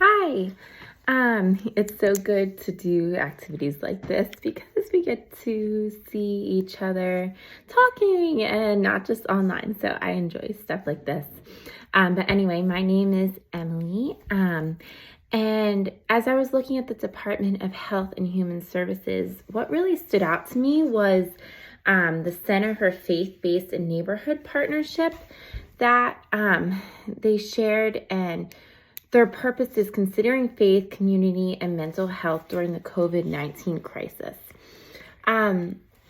Hi. It's so good to do activities like this because we get to see each other talking and not just online. So I enjoy stuff like this. But anyway, my name is Emily. And as I was looking at the Department of Health and Human Services, what really stood out to me was the Center for Faith-Based and Neighborhood Partnership that they shared, and their purpose is considering faith, community, and mental health during the COVID-19 crisis.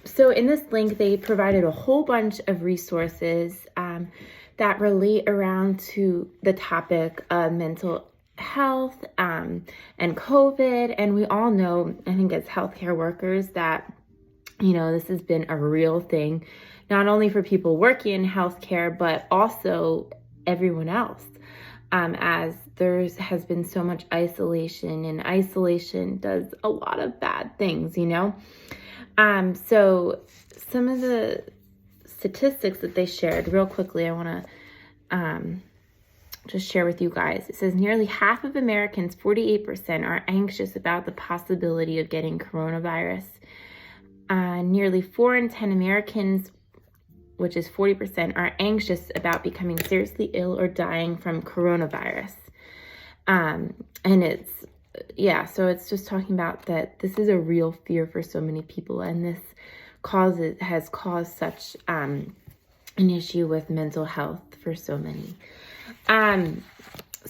So in this link, they provided a whole bunch of resources that relate around to the topic of mental health and COVID. And we all know, I think as healthcare workers, that this has been a real thing, not only for people working in healthcare, but also everyone else. As there has been so much isolation, and isolation does a lot of bad things, So some of the statistics that they shared real quickly, I want to just share with you guys. It says nearly half of Americans, 48%, are anxious about the possibility of getting coronavirus. Nearly 4 in 10 Americans, which is 40%, are anxious about becoming seriously ill or dying from coronavirus. And so it's just talking about that this is a real fear for so many people, and this has caused such an issue with mental health for so many. And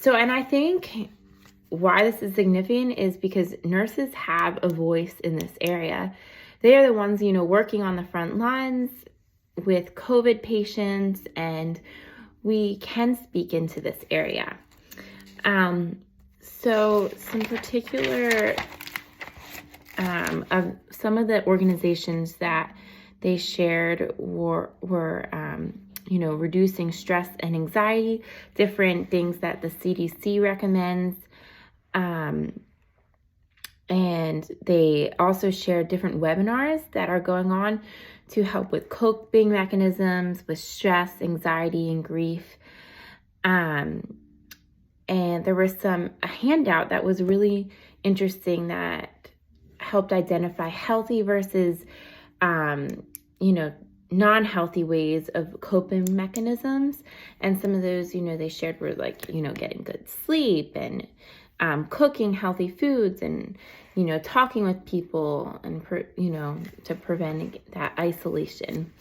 I think why this is significant is because nurses have a voice in this area. They are the ones, working on the front lines with COVID patients, and we can speak into this area. So some particular of some of the organizations that they shared were reducing stress and anxiety, different things that the CDC recommends. And they also shared different webinars that are going on to help with coping mechanisms with stress, anxiety, and grief. And there was a handout that was really interesting that helped identify healthy versus, non-healthy ways of coping mechanisms. And some of those, they shared were like, getting good sleep and cooking healthy foods and, talking with people and, to prevent that isolation.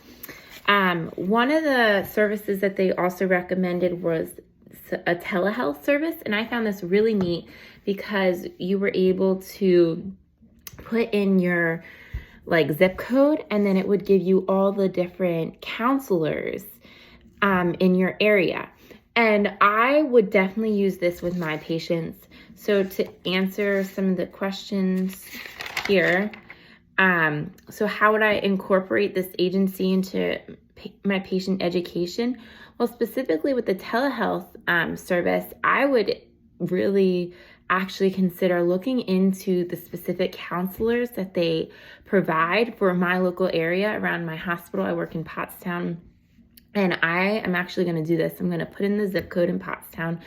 One of the services that they also recommended was a telehealth service. And I found this really neat because you were able to put in your zip code, and then it would give you all the different counselors in your area. And I would definitely use this with my patients. So to answer some of the questions here, so how would I incorporate this agency into my patient education? Well, specifically with the telehealth service, I would really actually consider looking into the specific counselors that they provide for my local area around my hospital. I work in Pottstown, and I am actually going to do this. I'm going to put in the zip code in Pottstown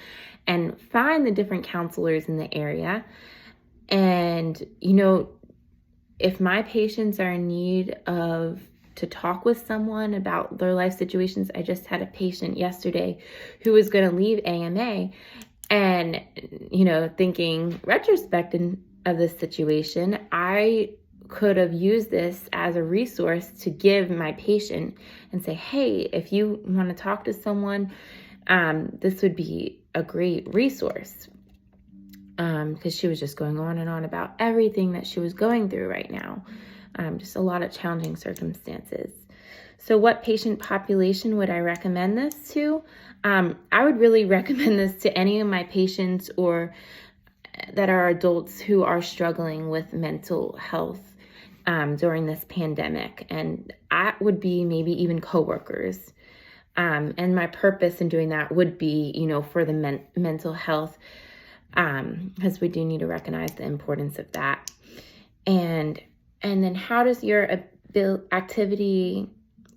and find the different counselors in the area. And, if my patients are in need to talk with someone about their life situations, I just had a patient yesterday who was going to leave AMA, and, thinking retrospective of this situation, I could have used this as a resource to give my patient and say, hey, if you want to talk to someone, this would be a great resource. Because she was just going on and on about everything that she was going through right now. Just a lot of challenging circumstances. So what patient population would I recommend this to? I would really recommend this to any of my patients or that are adults who are struggling with mental health during this pandemic. And that would be maybe even coworkers. And my purpose in doing that would be, for the mental health, because we do need to recognize the importance of that. And then how does your activity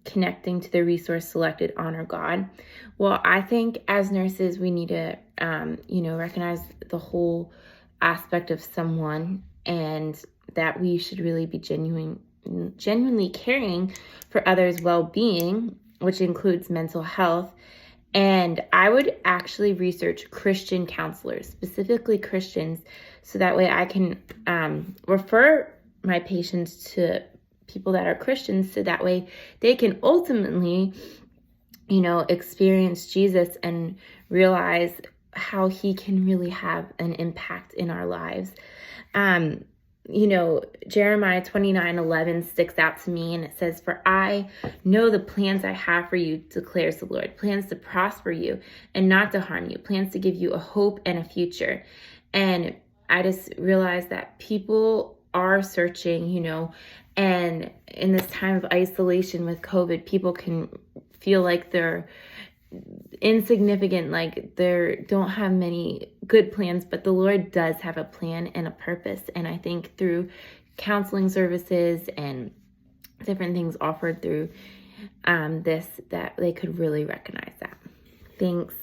connecting to the resource selected honor God? Well, I think as nurses, we need to recognize the whole aspect of someone, and that we should really be genuinely caring for others' well-being, which includes mental health. And I would actually research Christian counselors, specifically Christians, so that way I can refer my patients to people that are Christians, so that way they can ultimately, experience Jesus and realize how he can really have an impact in our lives. Jeremiah 29:11 sticks out to me, and it says, "For I know the plans I have for you, declares the Lord, plans to prosper you and not to harm you, plans to give you a hope and a future." And I just realized that people are searching, and in this time of isolation with COVID, people can feel like they're insignificant, like they don't have many good plans, but the Lord does have a plan and a purpose. And I think through counseling services and different things offered through this, that they could really recognize that. Thanks.